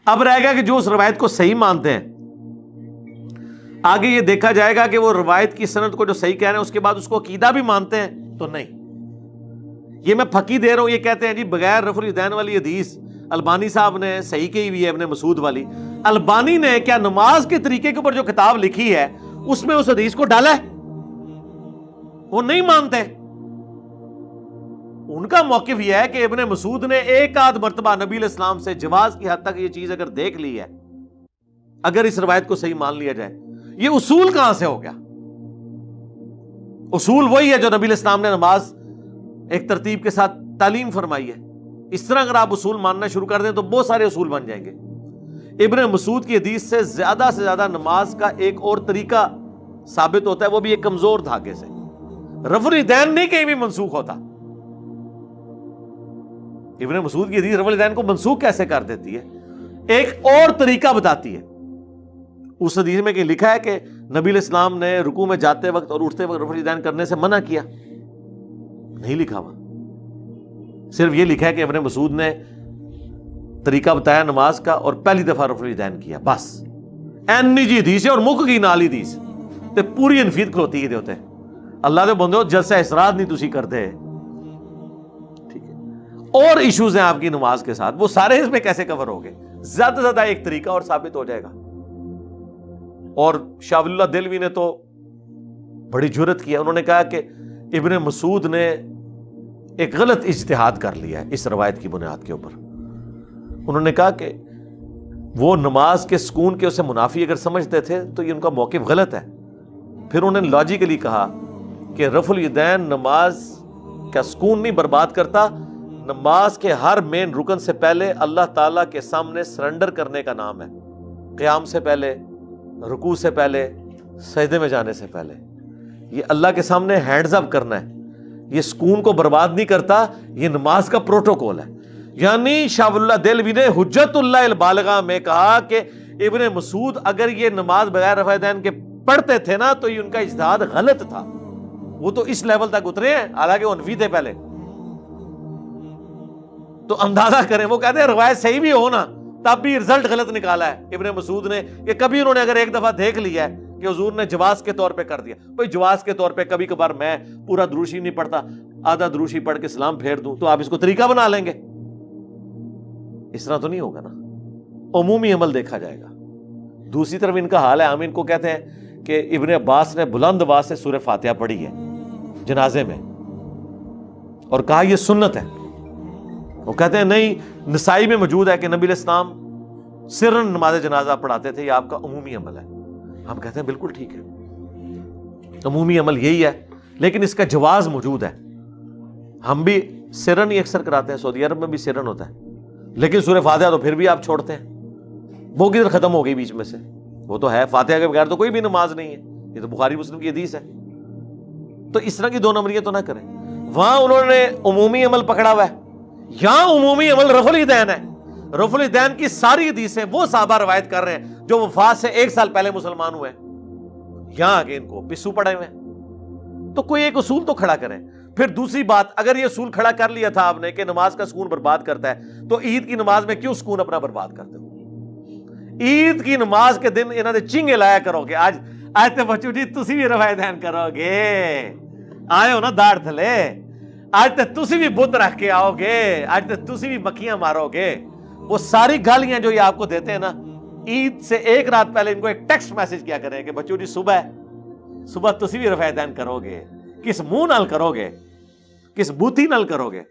اب رہ گیا کہ جو اس روایت کو صحیح مانتے ہیں، آگے یہ دیکھا جائے گا کہ وہ روایت کی سند کو جو صحیح کہہ رہے ہیں اس کے بعد اس کو عقیدہ بھی مانتے ہیں تو نہیں. یہ میں پھکی دے رہا ہوں، یہ کہتے ہیں جی بغیر رفع الیدین والی حدیث البانی صاحب نے صحیح کی ہوئی ہے ابن مسعود والی. البانی نے کیا نماز کے طریقے کے اوپر جو کتاب لکھی ہے اس میں اس حدیث کو ڈالا ہے؟ وہ نہیں مانتے. ان کا موقف یہ ہے کہ ابن مسعود نے ایک آدھ مرتبہ نبی علیہ السلام سے جواز کی حد تک یہ چیز اگر دیکھ لی ہے، اگر اس روایت کو صحیح مان لیا جائے. یہ اصول کہاں سے ہو گیا؟ اصول وہی ہے جو نبی علیہ السلام نے نماز ایک ترتیب کے ساتھ تعلیم فرمائی ہے. اس طرح اگر آپ اصول ماننا شروع کر دیں تو بہت سارے اصول بن جائیں گے. ابن مسعود کی حدیث سے زیادہ نماز کا ایک اور طریقہ ثابت ہوتا ہے، وہ بھی ایک کمزور دھاگے سے. رفع الیدین نہیں کہیں بھی منسوخ ہوتا. ابن مسعود کی حدیث رفع الیدین کو منسوخ کیسے کر دیتی ہے؟ ایک اور طریقہ بتاتی ہے. اس حدیث میں کہ لکھا ہے کہ نبی علیہ السلام نے رکوع میں جاتے وقت اور اٹھتے وقت رفع الیدین کرنے سے منع کیا. نہیں لکھا ہوا، صرف یہ لکھا ہے کہ ابن مسعود نے طریقہ بتایا نماز کا اور پہلی دفعہ رفع الیدین کیا. بس اینی جی حدیث ہے اور مک گئی نال حدیث تے پوری انفید کھلوتی ہی ہوتے. اللہ دے بندو جلسہ اسرار نہیں تسی کرتے. ٹھیک ہے، اور ایشوز ہیں آپ کی نماز کے ساتھ، وہ سارے اس میں کیسے کور ہو گئے؟ زیادہ سے زیادہ ایک طریقہ اور ثابت ہو جائے گا. اور شاہ ولی اللہ دہلوی نے تو بڑی جرأت کیا، انہوں نے کہا کہ ابن مسعود نے ایک غلط اجتہاد کر لیا ہے اس روایت کی بنیاد کے اوپر. انہوں نے کہا کہ وہ نماز کے سکون کے اسے منافی اگر سمجھتے تھے تو یہ ان کا موقف غلط ہے. پھر انہوں نے لاجیکلی کہا کہ رفع الیدین نماز کا سکون نہیں برباد کرتا، نماز کے ہر مین رکن سے پہلے اللہ تعالیٰ کے سامنے سرنڈر کرنے کا نام ہے. قیام سے پہلے، رکوع سے پہلے، سجدے میں جانے سے پہلے یہ اللہ کے سامنے ہینڈز اپ کرنا ہے. یہ سکون کو برباد نہیں کرتا، یہ نماز کا پروٹوکول ہے. یعنی شاہ ولی اللہ دہلوی نے حجت اللہ البالغہ میں کہا کہ ابن مسعود اگر یہ نماز بغیر رفع الیدین کے پڑھتے تھے نا تو یہ ان کا اجتہاد غلط تھا. وہ تو اس لیول تک اترے ہیں، حالانکہ وہ انفی تھے پہلے. تو اندازہ کریں، وہ کہتے ہیں روایت صحیح بھی ہو نا تب بھی رزلٹ غلط نکالا ہے ابن مسعود نے. کہ کبھی انہوں نے اگر ایک دفعہ دیکھ لیا ہے کہ حضور نے جواز کے طور پہ کر دیا، بھائی جواز کے طور پہ کبھی کبھار میں پورا دروشی نہیں پڑھتا، آدھا دروشی پڑھ کے سلام پھیر دوں، تو آپ اس کو طریقہ بنا لیں گے؟ اس طرح تو نہیں ہوگا نا. عمومی عمل دیکھا جائے گا. دوسری طرف ان کا حال ہے، ہم ان کو کہتے ہیں کہ ابن عباس نے بلند آواز سے سورہ فاتحہ پڑھی ہے جنازے میں اور کہا یہ سنت ہے. وہ کہتے ہیں نہیں، نسائی میں موجود ہے کہ نبی علیہ السلام سرن نماز جنازہ پڑھاتے تھے، یہ آپ کا عمومی عمل ہے. ہم کہتے ہیں بالکل ٹھیک ہے، عمومی عمل یہی ہے، لیکن اس کا جواز موجود ہے. ہم بھی سرن ہی اکثر کراتے ہیں، سعودی عرب میں بھی سرن ہوتا ہے، لیکن سورہ فاتحہ تو پھر بھی آپ چھوڑتے ہیں. وہ کدھر ختم ہو گئی بیچ میں سے؟ وہ تو ہے، فاتحہ کے بغیر تو کوئی بھی نماز نہیں ہے. یہ تو بخاری مسلم کی حدیث ہے. تو اس طرح کی دو نمبریاں تو نہ کریں. وہاں انہوں نے عمومی عمل پکڑا ہوا ہے، یہاں عمومی عمل رفع الیدین ہے. رفع الیدین کی ساری حدیثیں وہ صحابہ روایت کر رہے ہیں جو وفات سے 1 سال پہلے مسلمان ہوئے ہیں. یہاں آگے ان کو پسو پڑے ہوئے ہیں. تو کوئی ایک اصول تو کھڑا کریں. پھر دوسری بات، اگر یہ اصول کھڑا کر لیا تھا آپ نے کہ نماز کا سکون برباد کرتا ہے، تو عید کی نماز میں کیوں سکون اپنا برباد کرتے ہو؟ عید کی نماز کے دن انہوں نے چنگے لایا کرو گے. آج تو بچو جی تسی بھی رفع الیدین کرو گے، آئے ہو نا داڑھ تھلے. آج تو تسی بھی بت رکھ کے آؤ گے، آج تو تسی بھی مکھیاں مارو گے. وہ ساری گالیاں جو یہ آپ کو دیتے ہیں نا، عید سے 1 رات پہلے ان کو ایک ٹیکسٹ میسج کیا کریں کہ بچو جی صبح تسی بھی رفع الیدین کرو گے. کس منہ نال کرو گے؟ کس بوتھی نال کرو گے؟